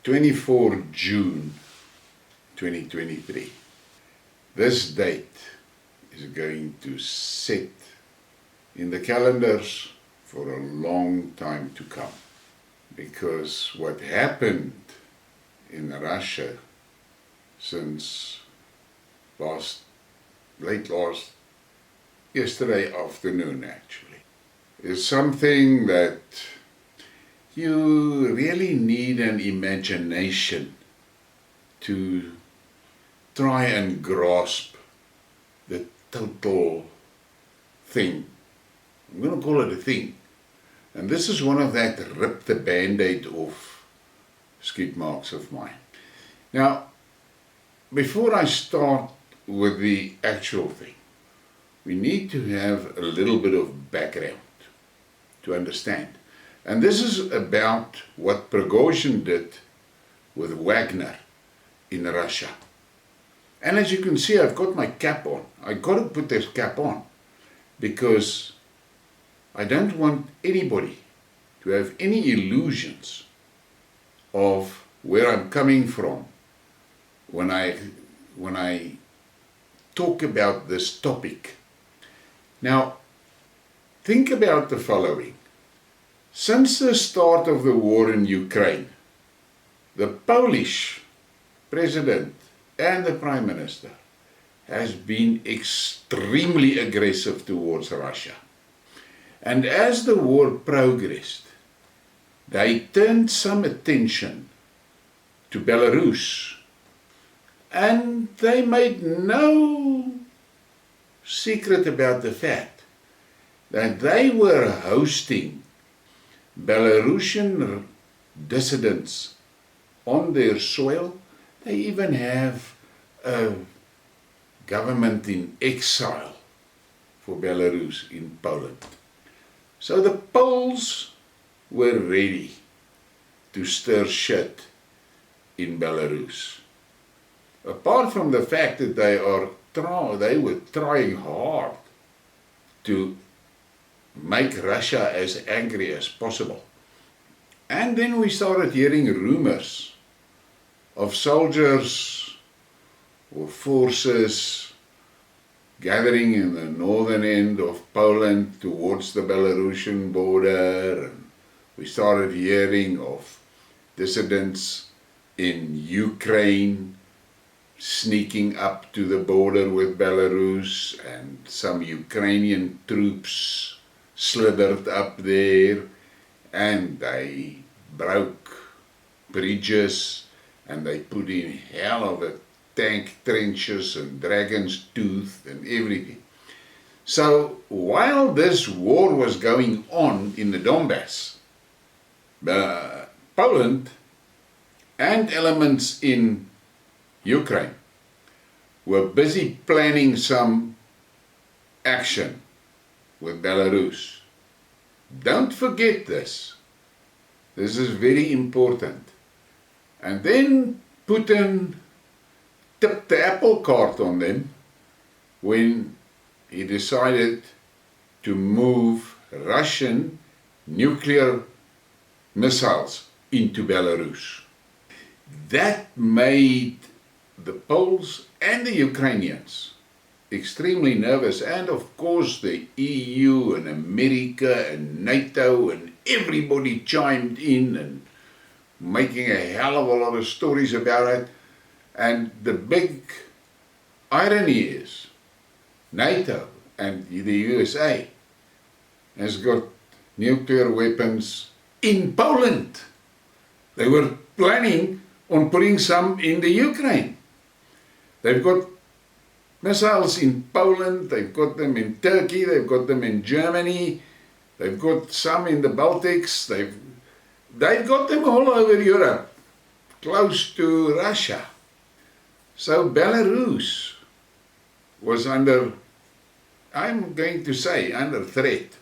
24 June 2023. This date is going to set in the calendars for a long time to come, because what happened in Russia since yesterday afternoon actually, is something that you really need an imagination to try and grasp the total thing. I'm going to call it a thing. And this is one of that rip the band-aid off Skidmarks of mine. Now, before I start with the actual thing, we need to have a little bit of background to understand. And this is about what Pregozhin did with Wagner in Russia. And as you can see, I've got my cap on. I got to put this cap on because I don't want anybody to have any illusions of where I'm coming from when I talk about this topic. Now, think about the following. Since the start of the war in Ukraine, the Polish president and the Prime Minister has been extremely aggressive towards Russia. And as the war progressed, they turned some attention to Belarus. And they made no secret about the fact that they were hosting Belarusian dissidents on their soil. They even have a government in exile for Belarus in Poland. So the Poles were ready to stir shit in Belarus. Apart from the fact that they were trying hard to make Russia as angry as possible. And then we started hearing rumors of soldiers or forces gathering in the northern end of Poland towards the Belarusian border. And we started hearing of dissidents in Ukraine sneaking up to the border with Belarus, and some Ukrainian troops slithered up there and they broke bridges and they put in hell of a tank trenches and dragon's tooth and everything. So while this war was going on in the Donbass, Poland and elements in Ukraine were busy planning some action with Belarus. Don't forget this. This is very important. And then Putin tipped the apple cart on them when he decided to move Russian nuclear missiles into Belarus. That made the Poles and the Ukrainians extremely nervous, and of course the EU and America and NATO and everybody chimed in and making a hell of a lot of stories about it. And the big irony is NATO and the USA has got nuclear weapons in Poland. They were planning on putting some in the Ukraine. They've got missiles in Poland, they've got them in Turkey, they've got them in Germany, they've got some in the Baltics, they've got them all over Europe, close to Russia. So Belarus was under, I'm going to say, under threat,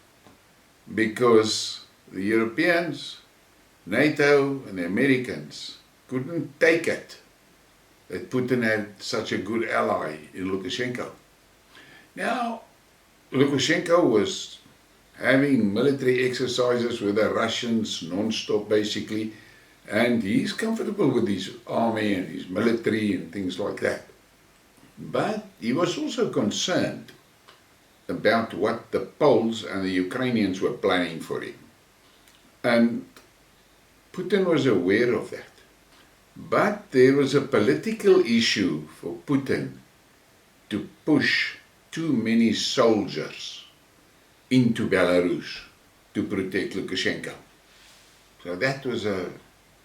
because the Europeans, NATO and the Americans couldn't take it that Putin had such a good ally in Lukashenko. Now, Lukashenko was having military exercises with the Russians non-stop basically, And he's comfortable with his army and his military and things like that. But he was also concerned about what the Poles and the Ukrainians were planning for him. And Putin was aware of that. But there was a political issue for Putin to push too many soldiers into Belarus to protect Lukashenko. So that was a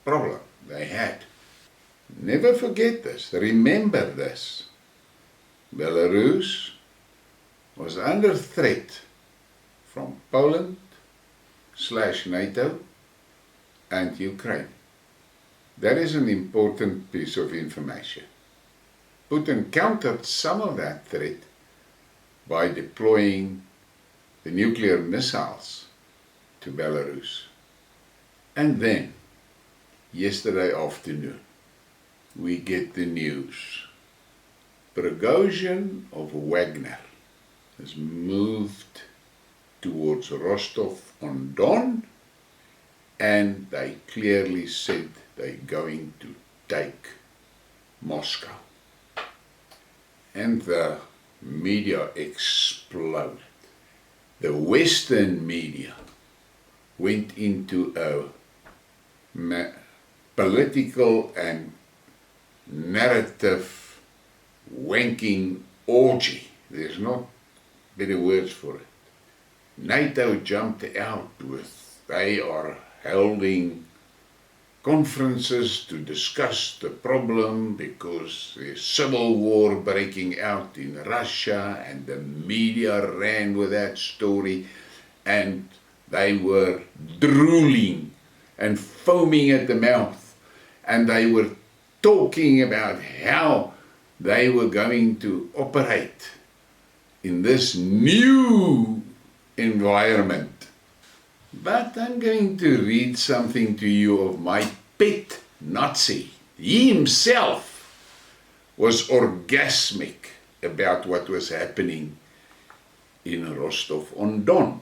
problem they had. Never forget this, remember this. Belarus was under threat from Poland / NATO and Ukraine. That is an important piece of information. Putin countered some of that threat by deploying the nuclear missiles to Belarus. And then, yesterday afternoon, we get the news. Pregozhin of Wagner has moved towards Rostov-on-Don, and they clearly said they're going to take Moscow. And the media exploded. The Western media went into a political and narrative wanking orgy. There's not better words for it. NATO jumped out with, they are holding conferences to discuss the problem because there's civil war breaking out in Russia, and the media ran with that story, and they were drooling and foaming at the mouth, and they were talking about how they were going to operate in this new environment. But I'm going to read something to you of my pet Nazi. He himself was orgasmic about what was happening in Rostov-on-Don.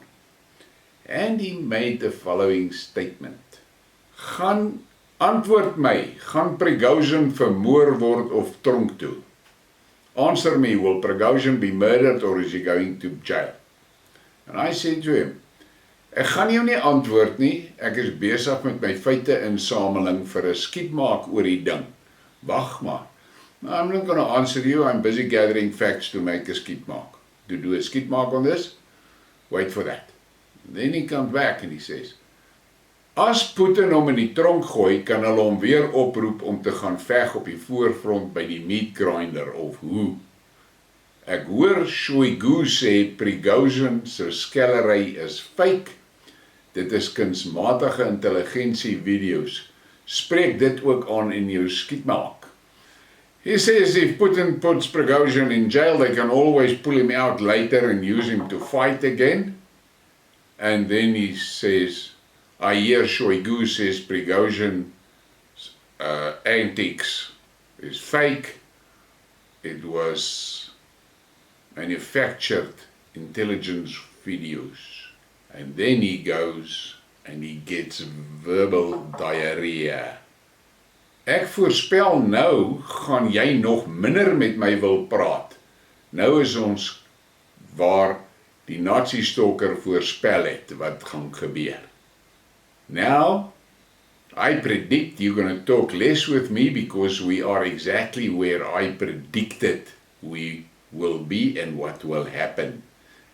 And he made the following statement. Gaan antwoord my, gaan Pregozhin vermoor word of tronk toe? Answer me, will Pregozhin be murdered or is he going to jail? And I said to him, ek gaan jou nie antwoord nie, ek is besig met my feite insameling vir 'n skidmark oor die ding. Wag maar. No, I'm not going to answer you, I'm busy gathering facts to make a skidmark. To do a skidmark on this? Wait for that. And then he comes back and he says, as Putin hom in die tronk gooi, kan hulle hom weer oproep om te gaan veg op die voorfront by die meat grinder of hoe. Ek hoor Shoigu sê Pregozhin se skellery is fake. Dit is kunsmatige intelligensie video's. Spreek dit ook aan in jou skidmark. He says if Putin puts Pregozhin in jail, they can always pull him out later and use him to fight again. And then he says, I hear Shoigu says Pregozhin's antics is fake. It was manufactured intelligence videos. And then he goes and he gets verbal diarrhea. Ek voorspel nou, gaan jy nog minder met my wil praat. Nou is ons waar die Nazi-stalker voorspel het wat gaan gebeur. Now, I predict you're going to talk less with me because we are exactly where I predicted we will be and what will happen.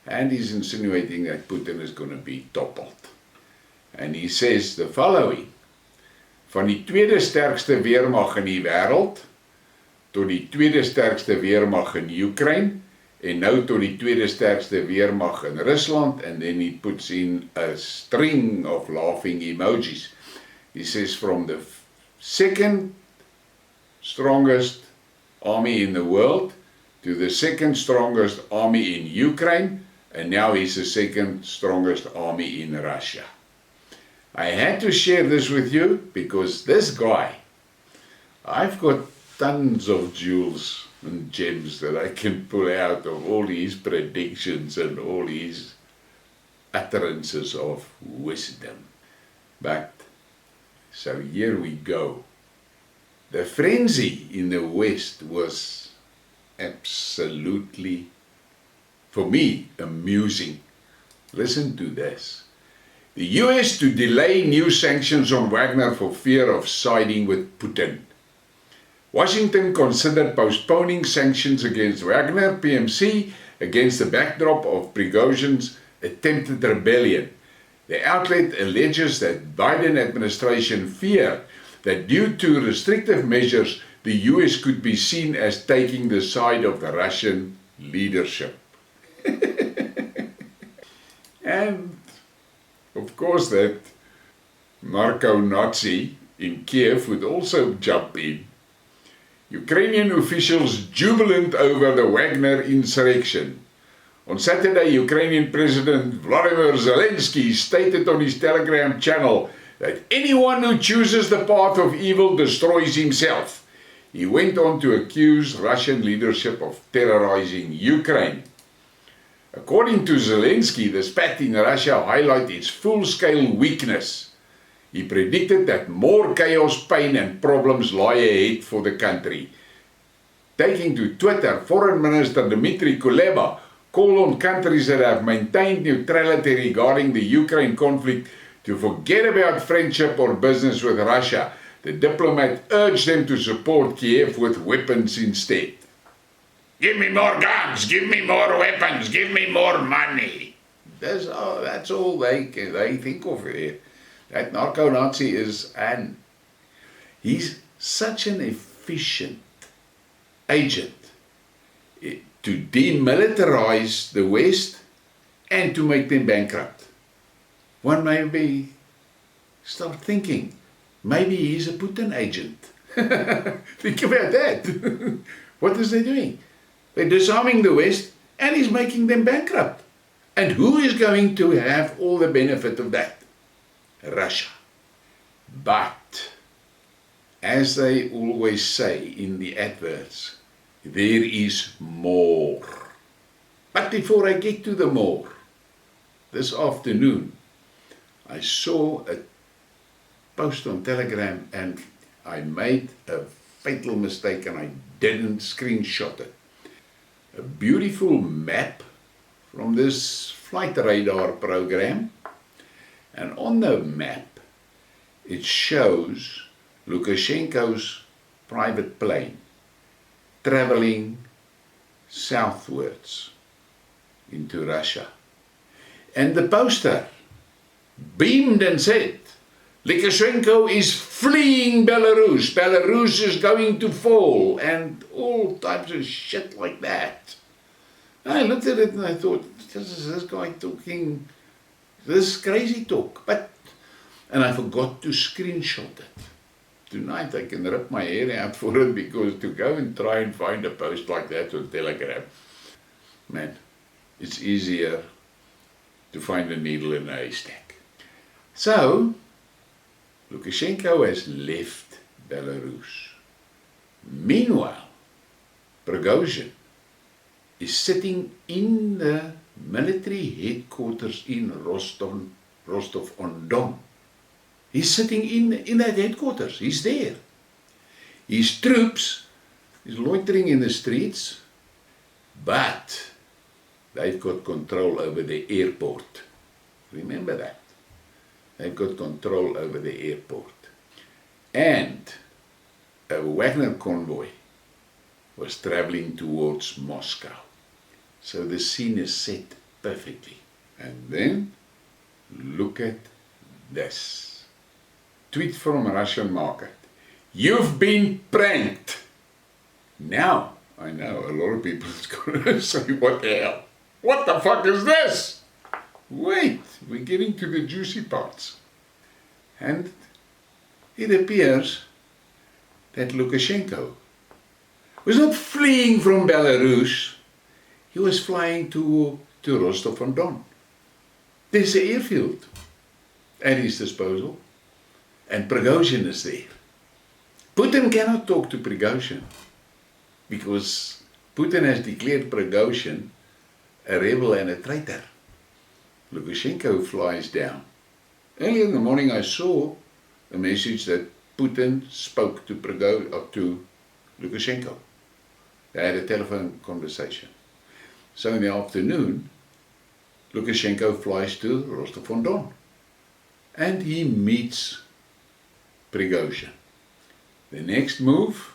And he's insinuating that Putin is going to be toppled. And he says the following. Van die tweede sterkste weermag in die wêreld tot die tweede sterkste weermag in Ukraine en nou tot die tweede sterkste weermag in Rusland, and then he puts in a string of laughing emojis. He says from the second strongest army in the world to the second strongest army in Ukraine, and now he's the second strongest army in Russia. I had to share this with you because this guy, I've got tons of jewels and gems that I can pull out of all his predictions and all his utterances of wisdom. But So here we go. The frenzy in the West was absolutely, for me, amusing. Listen to this. The US to delay new sanctions on Wagner for fear of siding with Putin. Washington considered postponing sanctions against Wagner PMC against the backdrop of Prigozhin's attempted rebellion. The outlet alleges that Biden administration feared that due to restrictive measures, the US could be seen as taking the side of the Russian leadership. And, of course, that narco-Nazi in Kiev would also jump in. Ukrainian officials jubilant over the Wagner insurrection. On Saturday, Ukrainian President Vladimir Zelensky stated on his Telegram channel that anyone who chooses the path of evil destroys himself. He went on to accuse Russian leadership of terrorizing Ukraine. According to Zelensky, the spat in Russia highlighted its full-scale weakness. He predicted that more chaos, pain and problems lie ahead for the country. Taking to Twitter, Foreign Minister Dmitry Kuleba called on countries that have maintained neutrality regarding the Ukraine conflict to forget about friendship or business with Russia. The diplomat urged them to support Kiev with weapons instead. Give me more guns, give me more weapons, give me more money. That's all they think of here. That narco-Nazi he's such an efficient agent to demilitarize the West and to make them bankrupt. One may start thinking, maybe he's a Putin agent. Think about that. What is they doing? They're disarming the West and he's making them bankrupt. And who is going to have all the benefit of that? Russia. But, as they always say in the adverts, there is more. But before I get to the more, this afternoon I saw a post on Telegram and I made a fatal mistake and I didn't screenshot it. A beautiful map from this flight radar program, and on the map it shows Lukashenko's private plane traveling southwards into Russia. And the poster beamed and said, Lukashenko is fleeing Belarus, Belarus is going to fall, and all types of shit like that. And I looked at it and I thought, this is this guy talking this crazy talk, and I forgot to screenshot it. Tonight I can rip my hair out for it, because to go and try and find a post like that on Telegram, man, it's easier to find a needle in a haystack. So, Lukashenko has left Belarus. Meanwhile, Pregozhin is sitting in the military headquarters in Rostov-on-Don. He's sitting in that headquarters. He's there. His troops is loitering in the streets, but they've got control over the airport. Remember that. They've got control over the airport. And a Wagner convoy was traveling towards Moscow. So the scene is set perfectly. And then, look at this. Tweet from a Russian market. You've been pranked. Now, I know a lot of people is going to say, what the hell? What the fuck is this? Wait, we're getting to the juicy parts. And it appears that Lukashenko was not fleeing from Belarus, he was flying to Rostov-on-Don. There's an airfield at his disposal, and Pregozhin is there. Putin cannot talk to Pregozhin, because Putin has declared Pregozhin a rebel and a traitor. Lukashenko flies down. Earlier in the morning I saw a message that Putin spoke to to Lukashenko. They had a telephone conversation. So in the afternoon, Lukashenko flies to Rostov-on-Don and he meets Pregozhin. The next move,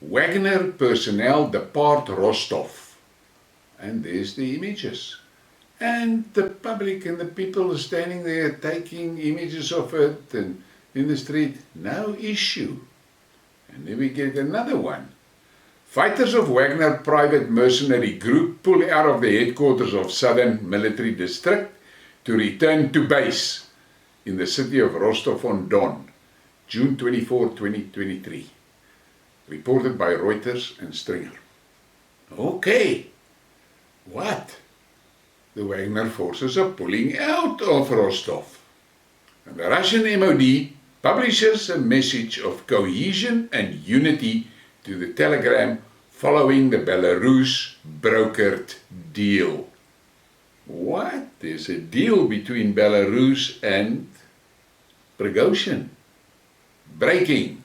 Wagner personnel depart Rostov. And there's the images. And the public and the people are standing there taking images of it and in the street, no issue. And then we get another one. Fighters of Wagner private mercenary group pull out of the headquarters of Southern Military District to return to base in the city of Rostov-on-Don, June 24, 2023. Reported by Reuters and Stringer. Okay, what? The Wagner forces are pulling out of Rostov. And the Russian MOD publishes a message of cohesion and unity to the telegram following the Belarus brokered deal. What? There's a deal between Belarus and Pregozhin. Breaking.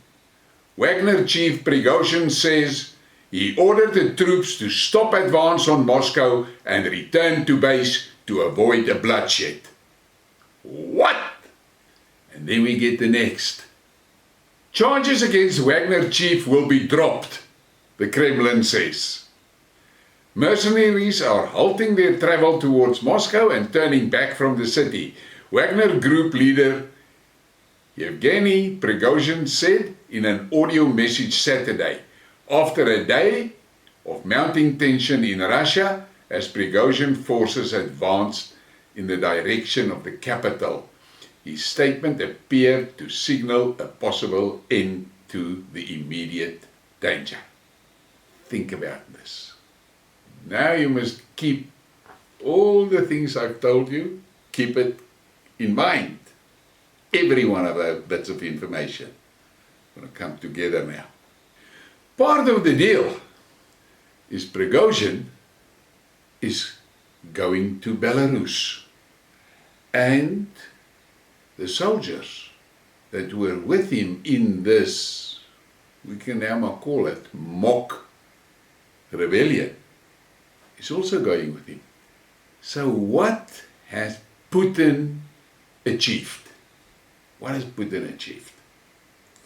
Wagner chief Pregozhin says he ordered the troops to stop advance on Moscow and return to base to avoid a bloodshed. What? And then we get the next. Charges against Wagner chief will be dropped, the Kremlin says. Mercenaries are halting their travel towards Moscow and turning back from the city. Wagner group leader Yevgeny Pregozhin said in an audio message Saturday, after a day of mounting tension in Russia as Pregozhin forces advanced in the direction of the capital. His statement appeared to signal a possible end to the immediate danger. Think about this. Now you must keep all the things I've told you, keep it in mind. Every one of those bits of information going to come together now. Part of the deal is Pregozhin is going to Belarus. And the soldiers that were with him in this, we can now call it mock rebellion, is also going with him. So what has Putin achieved? What has Putin achieved?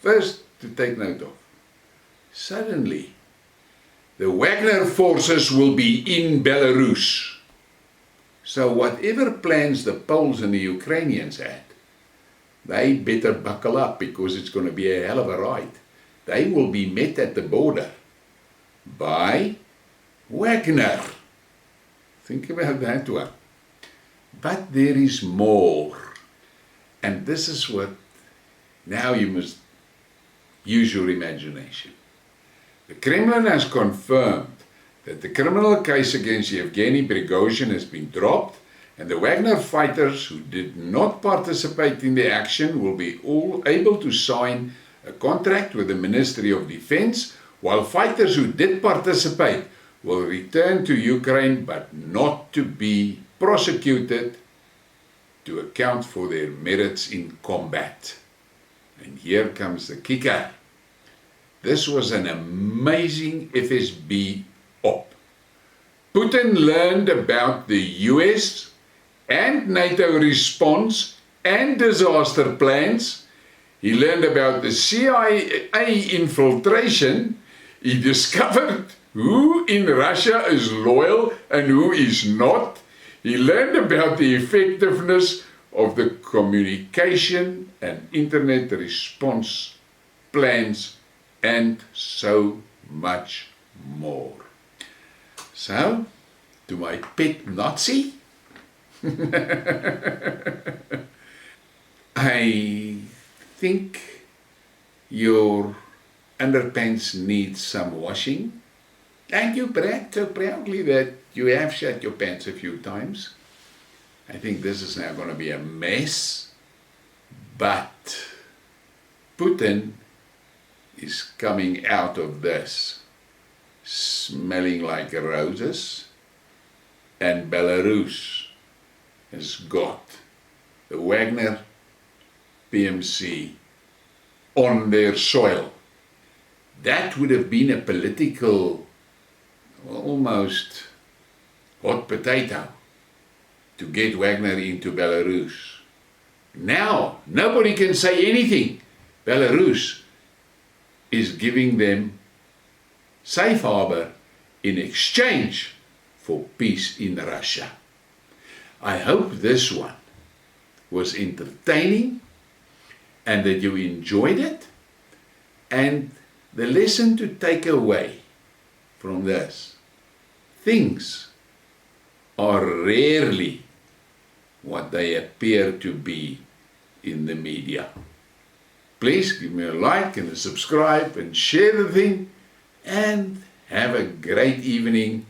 First, to take note of, suddenly the Wagner forces will be in Belarus. So whatever plans the Poles and the Ukrainians had, they better buckle up because it's going to be a hell of a ride. They will be met at the border by Wagner. Think about that one. But there is more. And this is what, now you must use your imagination. The Kremlin has confirmed that the criminal case against Yevgeny Pregozhin has been dropped, and the Wagner fighters who did not participate in the action will be all able to sign a contract with the Ministry of Defense, while fighters who did participate will return to Ukraine but not to be prosecuted to account for their merits in combat. And here comes the kicker. This was an amazing FSB op. Putin learned about the US and NATO response and disaster plans. He learned about the CIA infiltration. He discovered who in Russia is loyal and who is not. He learned about the effectiveness of the communication and internet response plans and so much more. So, to my pet Nazi, I think your underpants need some washing. And you brag so proudly that you have shat your pants a few times. I think this is now going to be a mess. But Putin is coming out of this smelling like roses. And Belarus has got the Wagner PMC on their soil. That would have been a political, almost hot potato to get Wagner into Belarus. Now, nobody can say anything. Belarus is giving them safe harbor in exchange for peace in Russia. I hope this one was entertaining and that you enjoyed it. And the lesson to take away from this: things are rarely what they appear to be in the media. Please give me a like and a subscribe and share the thing, and have a great evening.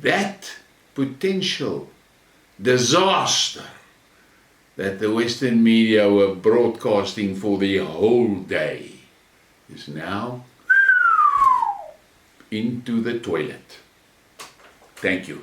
That potential disaster that the Western media were broadcasting for the whole day is now into the toilet. Thank you.